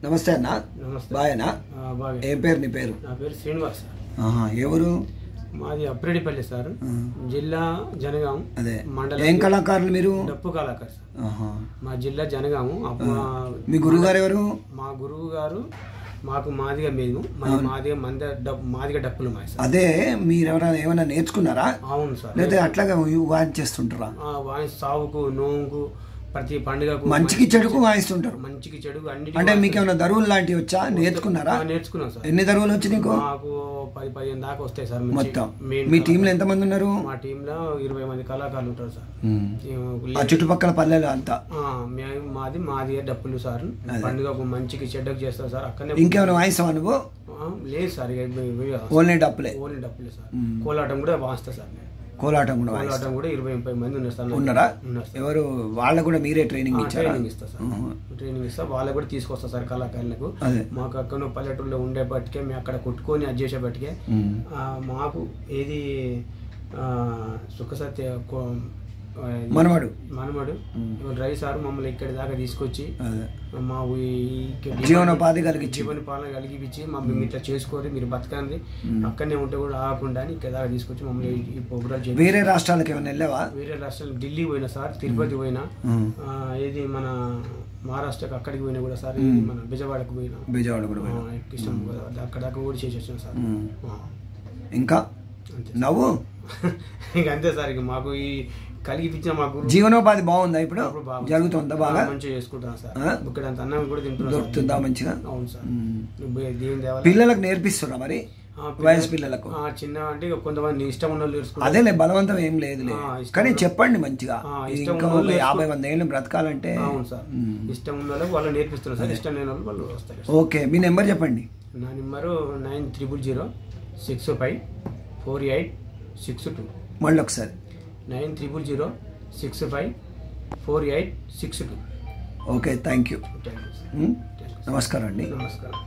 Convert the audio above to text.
నమస్తే అన్న. నమస్తే. బాయేనా? బాగా. ఏం పేరు నీ పేరు? నా పేరు శ్రీనివాస్. ఎవరు? మాది అప్రెడిపల్లి సార్, జిల్లా జనగాం. అదే మండలం. ఏం కళాకారులు మీరు? డప్పు కళాకారు సార్. మా జిల్లా జనగాము. మీ గురువు గారు ఎవరు? మా గురువు గారు మాకు మాదిగా మేము మాదిగా డప్పులు మా సార్. అదే మీరు ఎవరైనా ఏమైనా నేర్చుకున్నారా? అవును సార్. లేదా అట్లాగా వాయించేస్తుంటారా? వాయిస్ సావుకు నోవుకు ప్రతి పండుగకు మంచికి చెడుకు వాయిస్తుంటారు. మంచికి చెడుకు అన్ని. అంటే మీకు ఏమైనా దరువులు లాంటివి వచ్చా? నేర్చుకున్నారా? నేర్చుకున్నాం సార్. ఎన్ని దరువులు వచ్చి నీకు? మాకు 10-15 దాకా వస్తాయి సార్. మొత్తం మీ టీంలో ఎంత మంది ఉన్నారు? మా టీంలో 20 మంది కళాకారులు ఉంటారు సార్. ఆ చుట్టుపక్కల పల్లెలు అంతా మాది డప్పులు సార్. పండుగకు మంచికి చెడ్డకు చేస్తారు సార్. అక్కడనే. ఇంకేమైనా వాయిస్తావా నువ్వు? లేదు సార్, ఓన్లీ డప్పులే సార్. కోలాటం కూడా వాయిస్తా సార్. కోలాటం కూడా 20-30 మంది ఉన్నారు సార్. ఉన్నారా? ఎవరు? వాళ్ళకు కూడా మీరే ట్రైనింగ్ ఇస్తా సార్. ట్రైనింగ్ ఇస్తా, వాళ్ళకు కూడా తీసుకొస్తా సార్ కళాకారులకు. మాకు అక్కడ పల్లెటూరులో ఉండే బట్టికే మేము అక్కడ కొట్టుకొని అది చేసే బట్టికే మాకు ఏది సుఖసత్య మనవాడు రవి సార్ మమ్మల్ని ఇక్కడి దాకా తీసుకొచ్చి మా జీవనోపాధి కలిగిపించి మమ్మల్ని ఇట్లా చేసుకోరు, మీరు బతకండి, అక్కడనే ఉంటే కూడా ఆగకుండా అని ఇక్కడ దాకా తీసుకొచ్చి మమ్మల్ని ఈ ప్రోగ్రామ్ చేసి. వేరే రాష్ట్రాలకు ఏమైనా వెళ్ళావా? వేరే రాష్ట్రాలు ఢిల్లీ పోయినా సార్, తిరుపతి పోయినా, ఏది మన మహారాష్ట్రకి అక్కడికి పోయినా కూడా సార్, మన బిజవాడకు పోయినా, కృష్ణ అక్కడ దాకా కూడా చేసి వచ్చిన సార్. ఇంకా నవ్వు ఇంకంతే సార్. ఇక మాకు ఈ కలిగిపించిన మాకు జీవనోపాధి బాగుందా? ఇప్పుడు జరుగుతుందా? బాగా మంచిగా చేసుకుంటాను సార్. ఇక్కడ అంత అన్నం కూడా తింటున్నా. దొరుకుతుందా మంచిగా? అవును సార్. దేవుని దేవాలయం. పిల్లలకు నేర్పిస్తున్నా మరి? వయసు పిల్లలకు చిన్న అంటే కొంతమంది ఇష్టం ఉన్న వాళ్ళు. అదేలే, బలవంతం ఏం లేదు, కానీ చెప్పండి మంచిగా. ఇంకా 50 ఏళ్ళు బ్రతకాలంటే. అవును సార్. ఇష్టం ఉన్న వాళ్ళకి వాళ్ళు నేర్పిస్తున్నారు సార్. ఇష్టం లేని వాళ్ళు వస్తారు. ఓకే, మీ నెంబర్ చెప్పండి. నా నెంబరు 9000654862. మళ్ళీ ఒకసారి 9000654862. Okay, thank you. Thank you. నమస్కారం అండి. నమస్కారం.